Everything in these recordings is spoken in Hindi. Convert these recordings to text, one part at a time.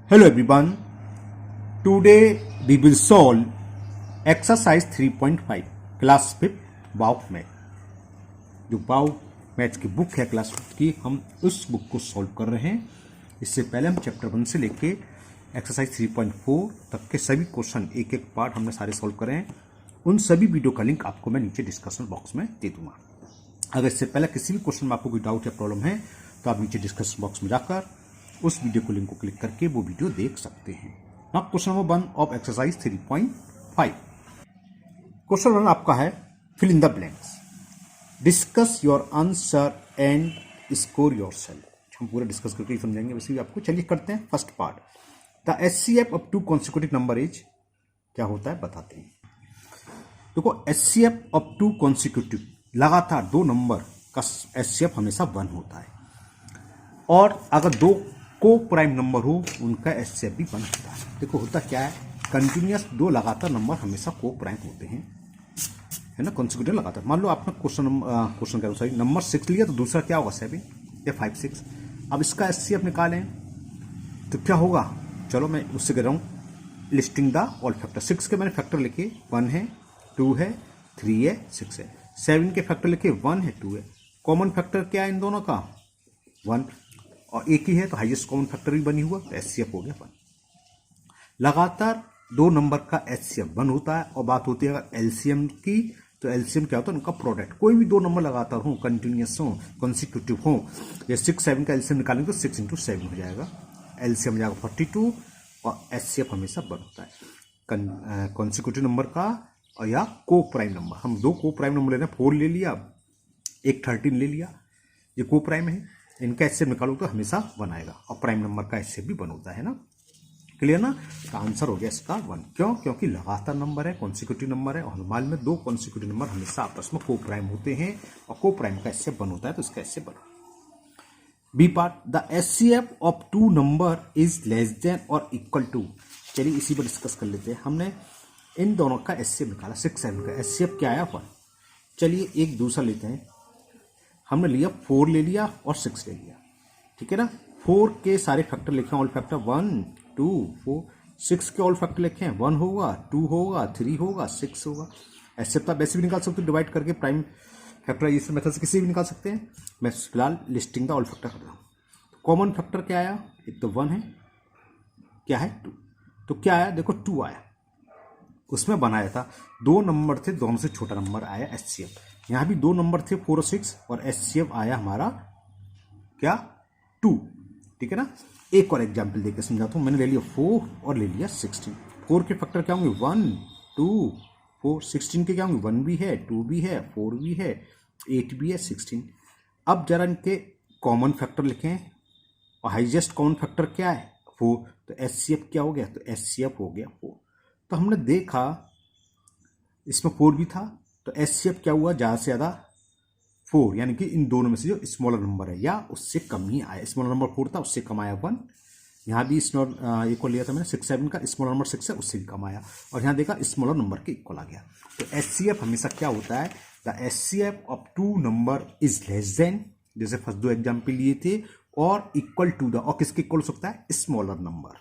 Hello everyone. Today we will solve exercise 3.5 class 5 wow math. जो वाव मैथ की बुक है क्लास 5 की, हम उस बुक को सॉल्व कर रहे हैं। इससे पहले हम चैप्टर 1 से लेके एक्सरसाइज 3.4 तक के सभी क्वेश्चन एक एक पार्ट हमने सारे सॉल्व करे हैं। उन सभी वीडियो का लिंक आपको मैं नीचे डिस्कशन बॉक्स में दे दूंगा। अगर इससे पहले किसी भी क्वेश्चन में आपको कोई डाउट या प्रॉब्लम है तो आप नीचे डिस्कशन बॉक्स में जाकर उस वीडियो को लिंक को क्लिक करके वो वीडियो देख सकते हैं। Now question number 1 of exercise 3.5। Question 1 आपका है fill in the blanks, discuss your answer and score yourself. हम पूरा डिस्कस करके समझेंगे, वैसे भी आपको। चलिए करते हैं first part. The HCF of to consecutive number is, क्या होता है बताते हैं। देखो एचसीएफ ऑफ टू कॉन्सिक्यूटिव, लगातार दो नंबर का एचसीएफ हमेशा 1 होता है, और अगर दो को प्राइम नंबर हो उनका एचसीएफ भी 1 होता है। देखो होता क्या है, कंटिन्यूअस दो लगातार नंबर हमेशा को प्राइम होते हैं, है ना, कॉन्सिक्यूटिव लगातार। मान लो आपने क्वेश्चन के अनुसार नंबर 6 लिया तो दूसरा क्या होगा 7 या 5 6। अब इसका एचसीएफ निकालें तो क्या होगा, चलो मैं उससे कह रहा हूँ लिस्टिंग द ऑल फैक्टर। 6 के मैंने फैक्टर लिखे 1 है, 2 है, 3 है, 6 है। 7 के फैक्टर लिखे 1 है, 2 है। कॉमन फैक्टर क्या है इन दोनों का 1, और एक ही है तो हाईएस्ट कॉमन फैक्टर भी बनी हुआ, तो एचसीएफ हो गया 1। लगातार दो नंबर का एचसीएफ 1 होता है। और बात होती है अगर एलसीएम की, तो एलसीएम क्या होता है उनका प्रोडक्ट। कोई भी दो नंबर लगातार हो, कंटिन्यूअस हो, कॉन्सिक्यूटिव हो, या 6 7 का एलसीएम निकालेंगे तो 6 × 7 हो जाएगा, एलसीएम हो जाएगा 42, और एचसीएफ हमेशा 1 होता है कॉन्सिक्यूटिव नंबर का। और या को प्राइम नंबर, हम दो को प्राइम नंबर ले रहे हैं, 4 ले लिया, एक 13 ले लिया, ये को प्राइम है। इनका एचसीएफ निकालो तो हमेशा 1 आएगा, और प्राइम नंबर का एचसीएफ भी 1 होता है ना। क्लियर ना। तो आंसर हो गया इसका 1। क्यों? क्योंकि लगातार नंबर है, कॉन्सिक्यूटिव नंबर है, और हनुमान में दो कॉन्सिक्यूटिव नंबर हमेशा आपस में को प्राइम होते हैं, और को प्राइम का एचसीएफ 1 होता है, तो इसका HCF 1। B part, the HCF of two number is less than और इक्वल टू। चलिए इसी पर डिस्कस कर लेते हैं। हमने इन दोनों का एचसीएफ निकाला, 6 7 का एचसीएफ क्या आया 1। चलिए एक दूसरा लेते हैं, हमने लिया 4 ले लिया और 6 ले लिया, ठीक है ना। 4 के सारे फैक्टर लिखे ऑल फैक्टर 1 2 4। 6 के ऑल फैक्टर लिखे 1 होगा, 2 होगा, 3 होगा, 6 होगा। ऐसे तो आप वैसे भी निकाल सकते हो, डिवाइड करके प्राइम फैक्टराइजेशन मेथड से किसी भी निकाल सकते हैं। मैं फिलहाल लिस्टिंग का ऑल फैक्टर कर रहा हूँ। कॉमन फैक्टर क्या आया, एक तो 1 है, क्या है 2, तो क्या आया देखो 2 आया, उसमें बनाया था। दो नंबर थे, दोनों से छोटा नंबर आया एचसीएफ। यहां भी दो नंबर थे 4 और 6, और एचसीएफ आया हमारा क्या 2, ठीक है ना। एक और एग्जांपल देकर समझाता हूं। मैंने ले लिया 4 और ले लिया 16। 4 के फैक्टर क्या होंगे 1 2 4। 16 के क्या होंगे 1 भी है, 2 भी है, 4 भी है, 8 भी है, 16। अब जरा इनके कॉमन फैक्टर लिखें, और हाइजेस्ट कॉमन फैक्टर क्या है 4, तो एचसीएफ क्या हो गया, तो एचसीएफ हो गया 4। तो हमने देखा इसमें 4 भी था, तो एचसीएफ क्या हुआ ज़्यादा से ज़्यादा 4, यानी कि इन दोनों में से जो स्मॉलर नंबर है या उससे कम ही आया। स्मॉलर नंबर 4 था, उससे कम आया 1। यहाँ भी एक को लिया था मैंने 6 7 का, स्मॉलर नंबर 6 है, उससे भी कम आया, और यहाँ देखा स्मॉलर नंबर के इक्वल आ गया। तो एचसीएफ हमेशा क्या होता है, the HCF of two number is less than, जैसे फर्स्ट दो एग्जाम्पल लिए थे, और इक्वल टू द, और किसके इक्वल हो सकता है स्मॉलर नंबर,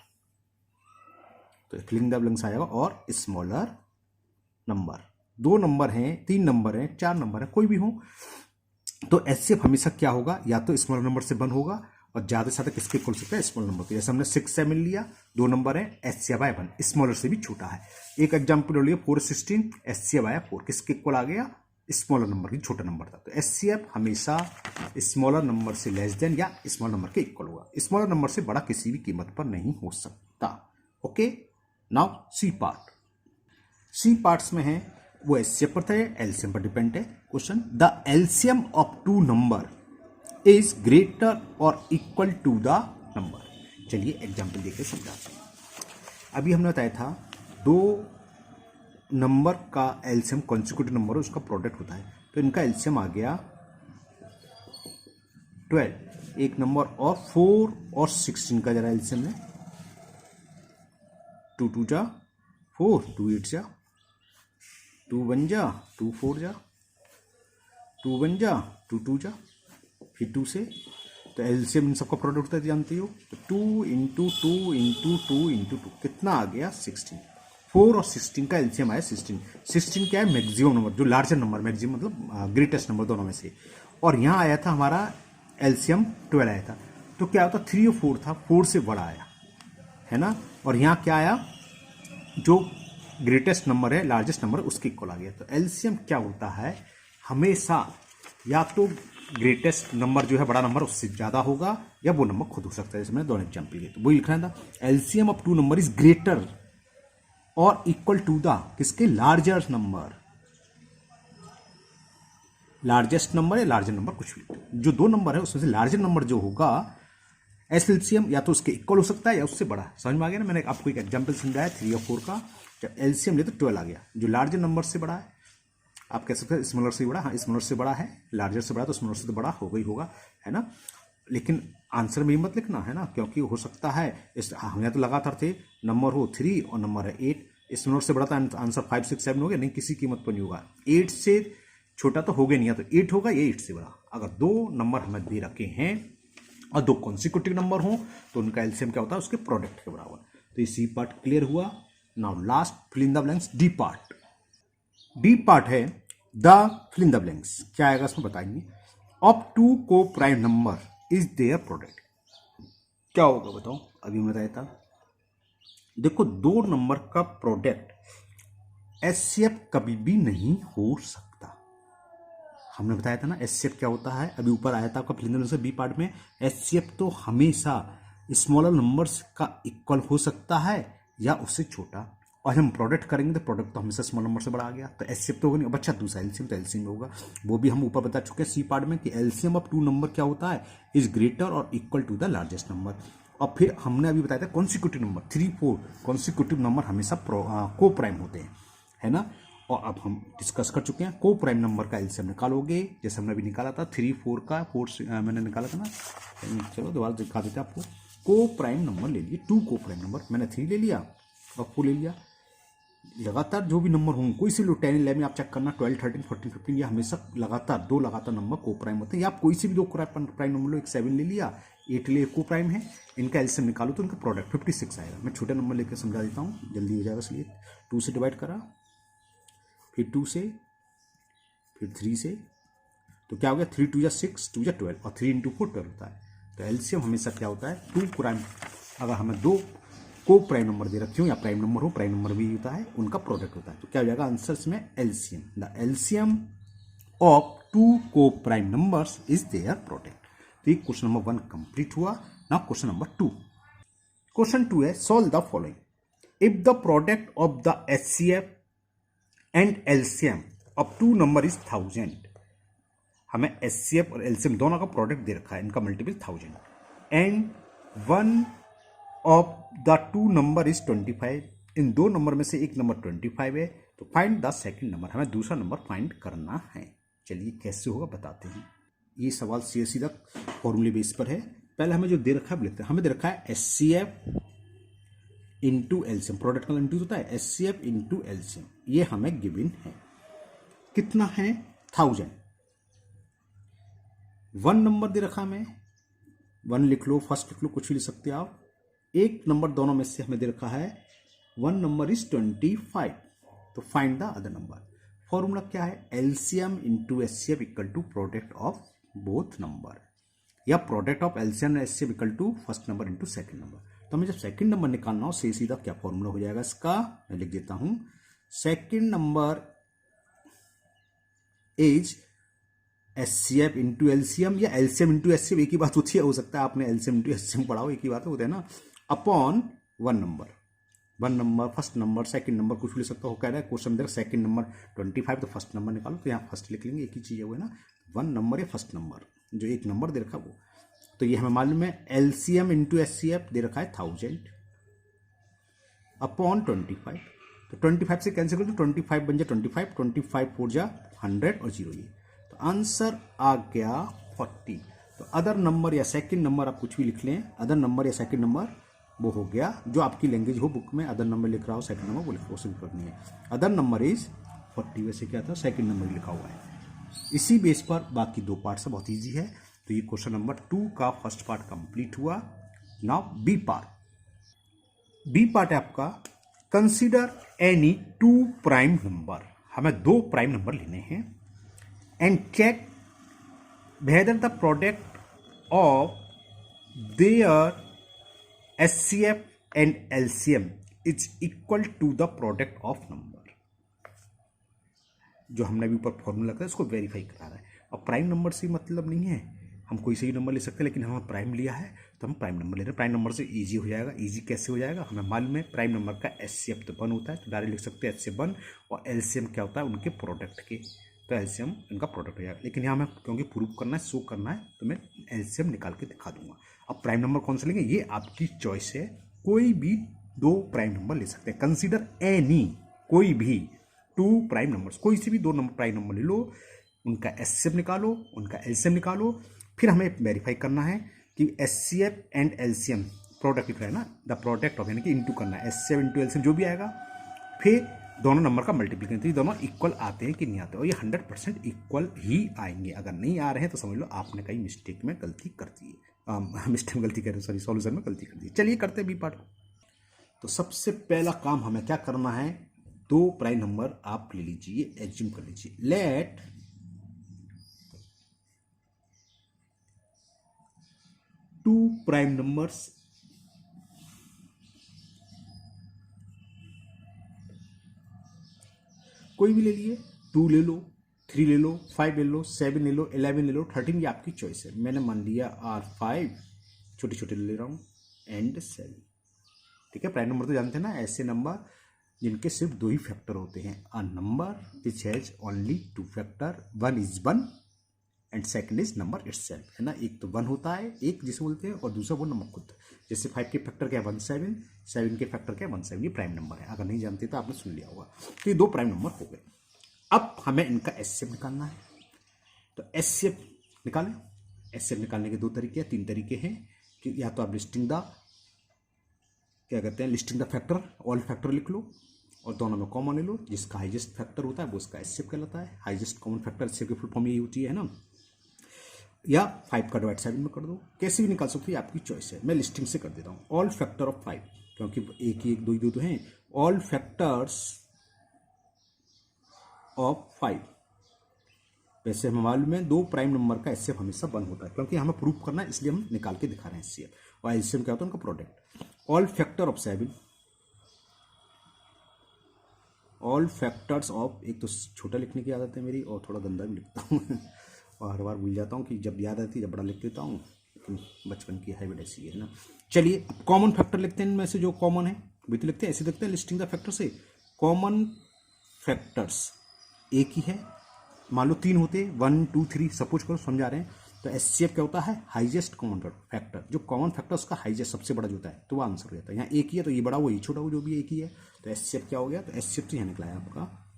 तो फिलिंग द ब्लैंक्स आएगा, और स्मॉलर नंबर। दो नंबर हैं, 3 नंबर हैं, 4 नंबर हैं, कोई भी हो, तो एचसीएफ हमेशा क्या होगा, या तो स्मॉलर नंबर से 1 होगा, और ज्यादा से ज्यादा किसके इक्वल सकता है स्मॉलर नंबर। तो जैसे हमने 6 7 लिया, दो नंबर है, एचसीएफ आया 1, स्मॉलर से भी छोटा है। एक एग्जाम्पल लिया 4 16, एचसीएफ आया 4, किसके इक्वल आ गया स्मॉलर नंबर की, छोटा नंबर था। तो एचसीएफ हमेशा स्मॉलर नंबर से लेस देन या स्मॉलर नंबर के इक्वल होगा, स्मॉलर नंबर से बड़ा किसी भी कीमत पर नहीं हो सकता। Okay, now C part. C parts में है वो एचसीएफ पर था, एलसीएम पर डिपेंड है question. The LCM of two number is greater और इक्वल टू द नंबर। चलिए एग्जांपल देके समझाते हैं। अभी हमने बताया था दो नंबर का एलसीएम कॉन्सिक्यूटिव नंबर उसका प्रोडक्ट होता है, तो इनका एलसीएम आ गया 12 एक नंबर, और 4 और 16 का जरा एलसीएम है 2 2 जा 4, 2 8 जा 2 1 जा 2 4 जा 2 1 जा 2 2 जा, फिर 2 से तो एलसीएम इन सबका प्रोडक्ट होता है, जानती हो। तो 2 इंटू 2 इंटू 2 इंटू 2 कितना आ गया 16। 4 और 16 का एलसीएम आया 16। 16 क्या है, मैक्सिमम नंबर, जो लार्जर नंबर, मैक्सिमम मतलब ग्रेटेस्ट नंबर दोनों में से। और यहाँ आया था हमारा एलसीएम 12 आया था। तो क्या होता, 3 और 4 था, 4 से बड़ा आया है ना। और यहाँ क्या आया, जो ग्रेटेस्ट नंबर है, लार्जेस्ट नंबर, उसके इक्वल आ गया। तो एलसीएम क्या होता है, हमेशा या तो ग्रेटेस्ट नंबर जो है, बड़ा नंबर, उससे ज्यादा होगा, या वो नंबर खुद हो सकता है। जैसे मैंने दोनों एग्जाम्पल दिए, तो वही लिख रहा था, LCM of two number is greater और इक्वल टू द किसके, लार्जर नंबर, लार्जेस्ट नंबर या लार्जर नंबर, कुछ भी जो दो नंबर है उसमें से लार्जर नंबर जो होगा, एलसीएम या तो उसके इक्वल हो सकता है या उससे बड़ा। समझ में आ गया ना, मैंने आपको एक एग्जांपल समझाया 3 और 4 का। जब एलसीएम ले तो 12 आ गया, जो लार्जर नंबर से बड़ा है, आप कह सकते हैं स्मॉलर से बड़ा, हाँ स्मॉलर से बड़ा है, लार्जर से बड़ा, तो स्मॉलर से तो बड़ा होगा ही होगा, है ना। लेकिन आंसर में मत लिखना, है ना, क्योंकि हो सकता है हम यहाँ तो लगातार थे, नंबर हो 3 और नंबर है 8, स्मॉलर से बड़ा था, आंसर 5 6 7 हो गया, नहीं किसी कीमत पर नहीं होगा। 8 से छोटा तो हो गया नहीं, या तो 8 होगा या 8 से बड़ा। अगर दो नंबर हमें दे रखे हैं और दो कॉन्सिक्यूटिव नंबर हो, तो उनका एलसीएम क्या होता है, उसके प्रोडक्ट के बराबर। तो ये सी पार्ट क्लियर हुआ। Now last fill in the blanks, D part. D part है the fill in the blanks, क्या आएगा इसमें बताएंगे। Of two co prime number is their product, क्या होगा बताओ, अभी मैं बताया था। देखो, दो नंबर का प्रोडक्ट एचसीएफ कभी भी नहीं हो सकता। हमने बताया था ना एचसीएफ क्या होता है, अभी ऊपर आया था आपका fill in the blanks B part में। एचसीएफ तो हमेशा स्मॉलर नंबर्स का इक्वल हो सकता है या उससे छोटा, और हम प्रोडक्ट करेंगे तो प्रोडक्ट तो हमेशा स्मॉल नंबर से बड़ा आ गया, तो एचसीएफ तो होगा नहीं। बच्चा दूसरा एलसीएम, तो एलसीएम होगा, वो भी हम ऊपर बता चुके हैं सी पार्ट में कि एलसीएम ऑफ टू नंबर क्या होता है, इज ग्रेटर और equal to the largest number. और फिर हमने अभी बताया था कॉन्सिक्यूटिव नंबर 3 4 कॉन्सिक्यूटिव नंबर हमेशा को प्राइम होते हैं, है ना। और अब हम डिस्कस कर चुके हैं, को प्राइम नंबर का एलसीएम निकालोगे, जैसे हमने अभी निकाला था 3 4 का, 4 मैंने निकाला था ना, चलो दोबारा दिखा देते हैं आपको। को प्राइम नंबर ले लिए, 2 को प्राइम नंबर, मैंने 3 ले लिया और 4 ले लिया। लगातार जो भी नंबर होंगे, कोई से लो 10 11 में आप चेक करना, 12 13 14 15, ये हमेशा लगातार दो लगातार नंबर को प्राइम होते हैं। या आप कोई से भी दो प्राइम नंबर लो, एक 7 ले लिया, 8 ले, को प्राइम है, इनका एलसीएम निकालो तो इनका प्रोडक्ट 56 आएगा। मैं छोटे नंबर लेकर समझा देता हूँ, जल्दी हो जाएगा। इसलिए 2 से डिवाइड करा, फिर 2 से, फिर 3 से, तो क्या हो गया, 3 2 या 6, 2 या 12, और 3 इंटू 4 12 होता है। तो एलसीएम हमेशा क्या होता है, 2 प्राइम, अगर हमें दो को प्राइम नंबर दे रखी हो या प्राइम नंबर हो, प्राइम नंबर भी होता है, उनका प्रोडक्ट होता है। तो क्या हो जाएगा आंसर में, एलसीएम, द एलसीएम ऑफ 2 को prime numbers is their product. तो ये क्वेश्चन नंबर 1 कंप्लीट हुआ। Now question number 2। क्वेश्चन 2 है, solve the following. If the product of the HCF and LCM of two number is 1000, हमें एचसीएफ और एलसीएम दोनों का प्रोडक्ट दे रखा है, इनका multiple 1000, and one of the two number is 25, इन दो नंबर में से एक नंबर 25 है, तो फाइंड द सेकंड नंबर, हमें दूसरा नंबर फाइंड करना है। चलिए कैसे होगा बताते हैं। ये सवाल सीधा फॉर्मूले बेस पर है। पहले हमें जो दे रखा है लिखते हैं, हमें दे रखा है एचसीएफ इंटू एलसीएम, प्रोडक्ट का इंटू होता है एचसीएफ इंटू एलसीएम, ये हमें गिवन है। कितना है, 1000। 1 नंबर दे रखा हमें, 1 लिख लो, फर्स्ट लिख लो, कुछ भी लिख सकते हो आप। एक नंबर दोनों में से हमें दे रखा है, 1 नंबर इज 25, तो find the other number. Formula क्या है, LCM into HCF equal to product of both number, या product of LCM HCF equal to first number into second number. तो हमें जब सेकंड नंबर निकालना हो, सीधा क्या फॉर्मूला हो जाएगा इसका, मैं लिख देता हूं, second number is HCF into LCM, या एलसीएम इंटू एचसीएफ, एक ही बात होती है, हो सकता है आपने एलसीएम इंटू एचसीएम पढ़ा हो, एक ही बात होता है ना, upon 1 number, 1 number, first number, second number, कुछ भी लिख सकता हो। कह रहा है क्वेश्चन में सेकंड नंबर 25, तो फर्स्ट नंबर निकालो, तो यहाँ फर्स्ट लिख लेंगे, एक ही चीज है वो, है ना, 1 नंबर या फर्स्ट नंबर, जो एक नंबर दे रखा वो। तो ये हमें मालूम है, एलसीएम इंटू एचसीएफ दे रखा है 1000 अपॉन 25, तो 25 से कैंसिल कर दो, 25 बन जाए 25, 25 4 जा 100 और 0 ये, तो आंसर आ गया 40। तो अदर नंबर या सेकंड नंबर आप कुछ भी लिख लें, अदर नंबर या सेकंड नंबर वो हो गया, जो आपकी लैंग्वेज हो, बुक में अदर नंबर लिख रहा हो, सेकंड नंबर वो लिखो, उससे फर्क नहीं है। अदर नंबर इज 40, वैसे क्या था, सेकंड नंबर लिखा हुआ है। इसी बेस पर बाकी दो पार्ट से बहुत ईजी है। तो ये क्वेश्चन नंबर 2 का फर्स्ट पार्ट कंप्लीट हुआ। Now B part. B part है आपका कंसीडर एनी 2 प्राइम नंबर। हमें 2 प्राइम नंबर लेने हैं and check whether the product of their HCF and LCM is equal to the product of number. जो हमने अभी ऊपर फॉर्मूला का इसको वेरीफाई करा रहा है। अब प्राइम नंबर से मतलब नहीं है, हम कोई से भी नंबर ले सकते हैं, लेकिन हमें प्राइम लिया है तो हम प्राइम नंबर ले रहे हैं। प्राइम नंबर से इजी हो जाएगा। इजी कैसे हो जाएगा, हमें मालूम है प्राइम नंबर का एचसीएफ तो 1 होता है, तो डायरेक्ट लिख सकते हैं एचसीएफ 1, और एलसीएम क्या होता है उनके प्रोडक्ट के, तो एलसीएम इनका प्रोडक्ट हो जाएगा। लेकिन यहाँ हमें क्योंकि प्रूव करना है, शो करना है, तो मैं एलसीएम निकाल के दिखा दूंगा। अब प्राइम नंबर कौन सा लेंगे ये आपकी चॉइस है, कोई भी 2 प्राइम नंबर ले सकते हैं। कंसीडर एनी, कोई भी 2 प्राइम नंबर्स, कोई से भी 2 नंबर प्राइम नंबर ले लो, उनका एचसीएफ निकालो, उनका एलसीएम निकालो। फिर हमें वेरीफाई करना है कि एचसीएफ एंड एलसीएम प्रोडक्ट लिख रहा है ना, द प्रोडक्ट ऑफ, यानी कि इंटू करना है, एचसीएफ इंटू एलसीएम जो भी आएगा, फिर दोनों नंबर का मल्टीप्लिकेशन, तो ये दोनों इक्वल आते हैं कि नहीं आते, और ये 100% इक्वल ही आएंगे। अगर नहीं आ रहे हैं तो समझ लो आपने कहीं मिस्टेक में गलती कर दी है, मिस्टेक में गलती कर, सॉरी सॉल्यूशन में गलती कर दी। चलिए करते हैं बी पार्ट को। तो सबसे पहला काम हमें क्या करना है, 2 प्राइम नंबर आप ले लीजिए, एज्यूम कर लीजिए। लेट 2 प्राइम नंबर्स कोई भी ले लिए, 2 ले लो, 3 ले लो, 5 ले लो, 7 ले लो, 11 ले लो, 13, ये आपकी चॉइस है। मैंने मान लिया R5, छोटे छोटे ले रहा हूँ, एंड 7। ठीक है, प्राइम नंबर तो जानते हैं ना, ऐसे नंबर जिनके सिर्फ 2 ही फैक्टर होते हैं। A number which has only 2 factor, 1 is 1 and second is number itself, है ना। एक तो 1 होता है, एक जिसे बोलते हैं, और दूसरा वो नंबर खुद। जैसे 5 के फैक्टर क्या है 17, 7 के फैक्टर क्या है 17, ये प्राइम नंबर है। अगर नहीं जानते तो आपने सुन लिया होगा। तो ये 2 प्राइम नंबर हो गए। अब हमें इनका एचसीएफ निकालना है, तो एचसीएफ निकालें। एचसीएफ निकालने के 2 तरीके हैं, 3 तरीके हैं कि या तो आप लिस्टिंग द, क्या कहते हैं, listing the factor, all factor लिख लो और दोनों में कॉमन ले लो। जिसका हाईएस्ट फैक्टर होता है वो उसका एचसीएफ कहलाता है। हाईएस्ट कॉमन फैक्टर एचसीएफ की फुल फॉर्म यही होती है ना। या 5 का डिवाइड 7 में कर दो, कैसे भी निकाल सकते हो, आपकी चॉइस है। मैं लिस्टिंग से कर देता हूँ। ऑल फैक्टर ऑफ 5, क्योंकि एक ही 1 2 ही 2 तो हैं। ऑल फैक्टर्स ऑफ 5, वैसे हमें मालूम है 2 प्राइम नंबर का एचसीएफ हमेशा 1 होता है, क्योंकि हमें प्रूव करना है, इसलिए हम निकाल के दिखा रहे हैं एचसीएफ। और एलसीएम क्या होता है उनका product. All factor of 7, all factors of, एक तो छोटा लिखने की आदत है मेरी और थोड़ा गंदा भी लिखता हूँ और हर बार भूल जाता हूँ कि जब याद आती है जब बड़ा लिख देता हूँ, लेकिन बचपन की हैबिट ऐसी है ना। चलिए अब कॉमन फैक्टर लिखते हैं, इनमें से जो कॉमन है भी तो लिखते हैं, ऐसे लिखते हैं लिस्टिंग द फैक्टर से। कॉमन फैक्टर्स एक ही है, मान लो 3 होते 1 2 3 सपोज करो, समझा रहे हैं। तो एचसीएफ क्या होता है, हाईएस्ट कॉमन फैक्टर। जो कॉमन फैक्टर उसका हाईएस्ट सबसे बड़ा जो होता है, तो वो आंसर हो जाता है। यहाँ एक ही है तो ये बड़ा, वो ये छोटा, वो जो भी एक ही है। तो एचसीएफ क्या हो गया, तो एचसीएफ तो यहाँ निकला है आपका,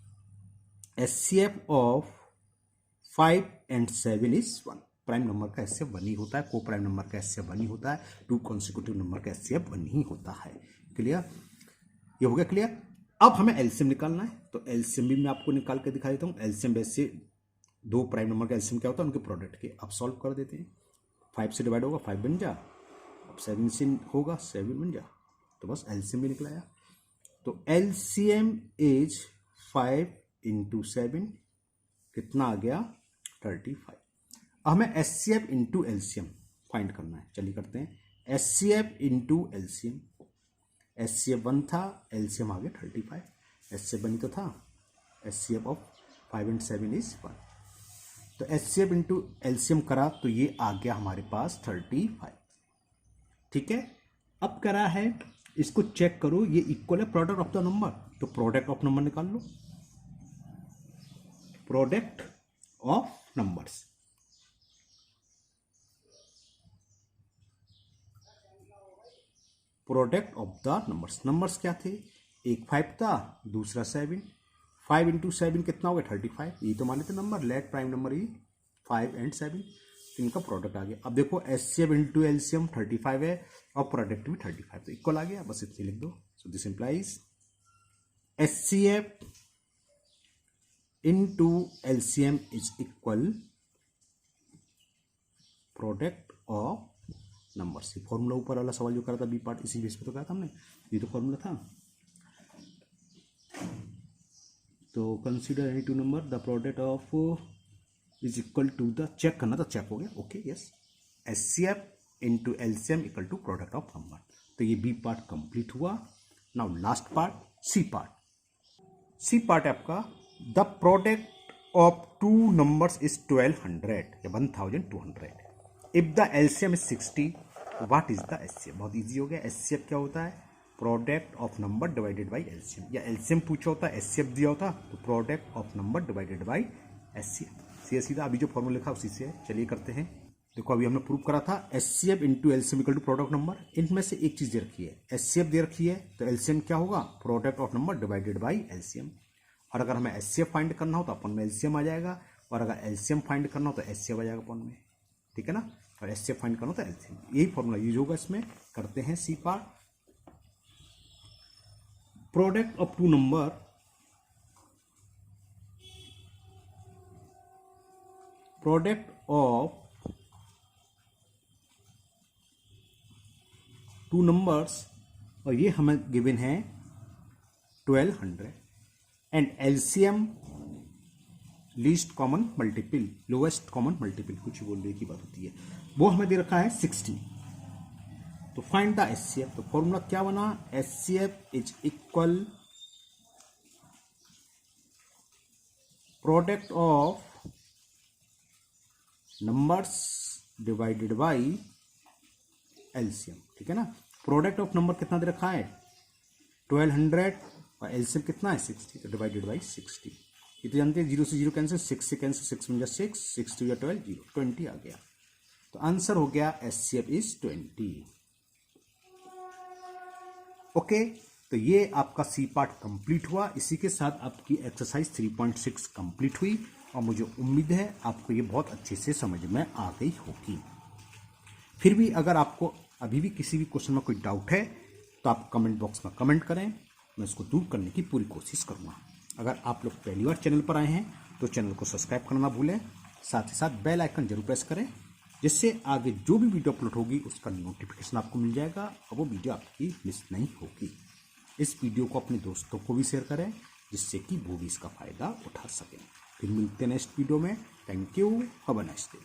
HCF of 5 and 7 is 1। Prime number का एचसीएफ 1 ही होता है, को प्राइम नंबर का एचसीएफ 1 ही होता है, 2 कॉन्सिक्यूटिव नंबर का एचसीएफ 1 ही होता है। क्लियर, ये हो गया क्लियर। अब हमें एलसीएम निकालना है, तो एलसीएम भी मैं आपको निकाल के दिखा देता हूँ। एलसीएम वैसे 2 प्राइम नंबर का एलसीएम क्या होता है उनके प्रोडक्ट के। अब सॉल्व कर देते हैं। 5 से डिवाइड होगा 5 बन जा, अब 7 से होगा 7 बन जा, तो बस एलसीएम भी निकलाया। तो एलसीएम इज 5 इंटू 7, कितना आ गया 35। अब हमें एचसीएफ इंटू एलसीएम फाइंड करना है। चलिए करते हैं। एचसीएफ इंटू एलसीएम, एचसीएफ 1 था, एलसीएम आ गया 35। एचसीएफ 1 ही तो था, एचसीएफ ऑफ 5 एंड 7 इज 1। तो एचसीएफ इंटू एलसीएम करा तो ये आ गया हमारे पास 35। ठीक है, अब करा है, इसको चेक करो, ये इक्वल है प्रोडक्ट ऑफ द नंबर, तो प्रोडक्ट ऑफ नंबर निकाल लो। Product of numbers, product of the numbers. Numbers क्या थे, एक 5 था, दूसरा 7। 5 इंटू 7 कितना हो गया 35। ये तो मान लेते नंबर, लेट प्राइम नंबर ही 5 एंड 7, इनका प्रोडक्ट आ गया। अब देखो एचसीएफ इंटू एलसीएम 35 है और प्रोडक्ट भी 35, तो इक्वल आ गया, बस इतनी लिख दो। So this implies HCF into LCM is equal product of numbers. ये फॉर्मूला ऊपर वाला सवाल जो करा था बी पार्ट, इसी बेस पे तो करा था हमने, ये तो फॉर्मूला था। तो consider any two number, the product of is equal to the, check करना था, चेक हो गया, okay yes, HCF into LCM equal to product of number. तो ये बी पार्ट कंप्लीट हुआ। Now last part, C part. C part है आपका, the product of two numbers is 1200 या 1200 if the LCM is 60, what is the HCF। बहुत इजी हो गया। HCF क्या होता है, product of number divided by LCM, या LCM पूछा होता, HCF दिया होता तो product of number divided by HCF। सीधा सीधा अभी जो फॉर्मूला लिखा उसी से, चलिए करते हैं। देखो अभी हमने प्रूव करा था HCF into LCM equal to product number. इनमें से एक चीज दे रखी है, HCF दे रखी है तो LCM क्या होगा, product of number divided by LCM। और अगर हमें HCF फाइंड करना हो तो अपन में LCM आ जाएगा, और अगर LCM फाइंड करना हो तो HCF आ जाएगा अपन में, ठीक है ना। और HCF फाइंड करना हो तो LCM, यही फॉर्मूला यूज होगा इसमें। करते हैं C part. Product of two number, product of two numbers, और ये हमें गिवन है 1200, and LCM least common multiple, lowest common multiple, कुछ बोलने की बात होती है, वो हमें दे रखा है 60। तो फाइंड द HCF। तो फॉर्मूला क्या बना, HCF is equal product of numbers divided by LCM, ठीक है ना। प्रोडक्ट ऑफ नंबर कितना दे रखा है 1200 और LCM कितना है 60, तो डिवाइडेड बाई 60। ये तो जानते हैं 0 से 0 कैंसिल, 6 से कैंसिल, 6 में 6, 6 2 12, 0, 20 आ गया। तो आंसर हो गया HCF इज 20। ओके, तो ये आपका सी पार्ट कंप्लीट हुआ। इसी के साथ आपकी एक्सरसाइज 3.6 कंप्लीट हुई, और मुझे उम्मीद है आपको ये बहुत अच्छे से समझ में आ गई होगी। फिर भी अगर आपको अभी भी किसी भी क्वेश्चन में कोई डाउट है तो आप कमेंट बॉक्स में कमेंट करें, मैं इसको दूर करने की पूरी कोशिश करूँगा। अगर आप लोग पहली बार चैनल पर आए हैं तो चैनल को सब्सक्राइब करना ना भूलें, साथ ही साथ बेल आइकन जरूर प्रेस करें, जिससे आगे जो भी वीडियो अपलोड होगी उसका नोटिफिकेशन आपको मिल जाएगा और वो वीडियो आपकी मिस नहीं होगी। इस वीडियो को अपने दोस्तों को भी शेयर करें, जिससे कि वो भी इसका फ़ायदा उठा सकें। फिर मिलते हैं नेक्स्ट वीडियो में। Thank you, have a nice day.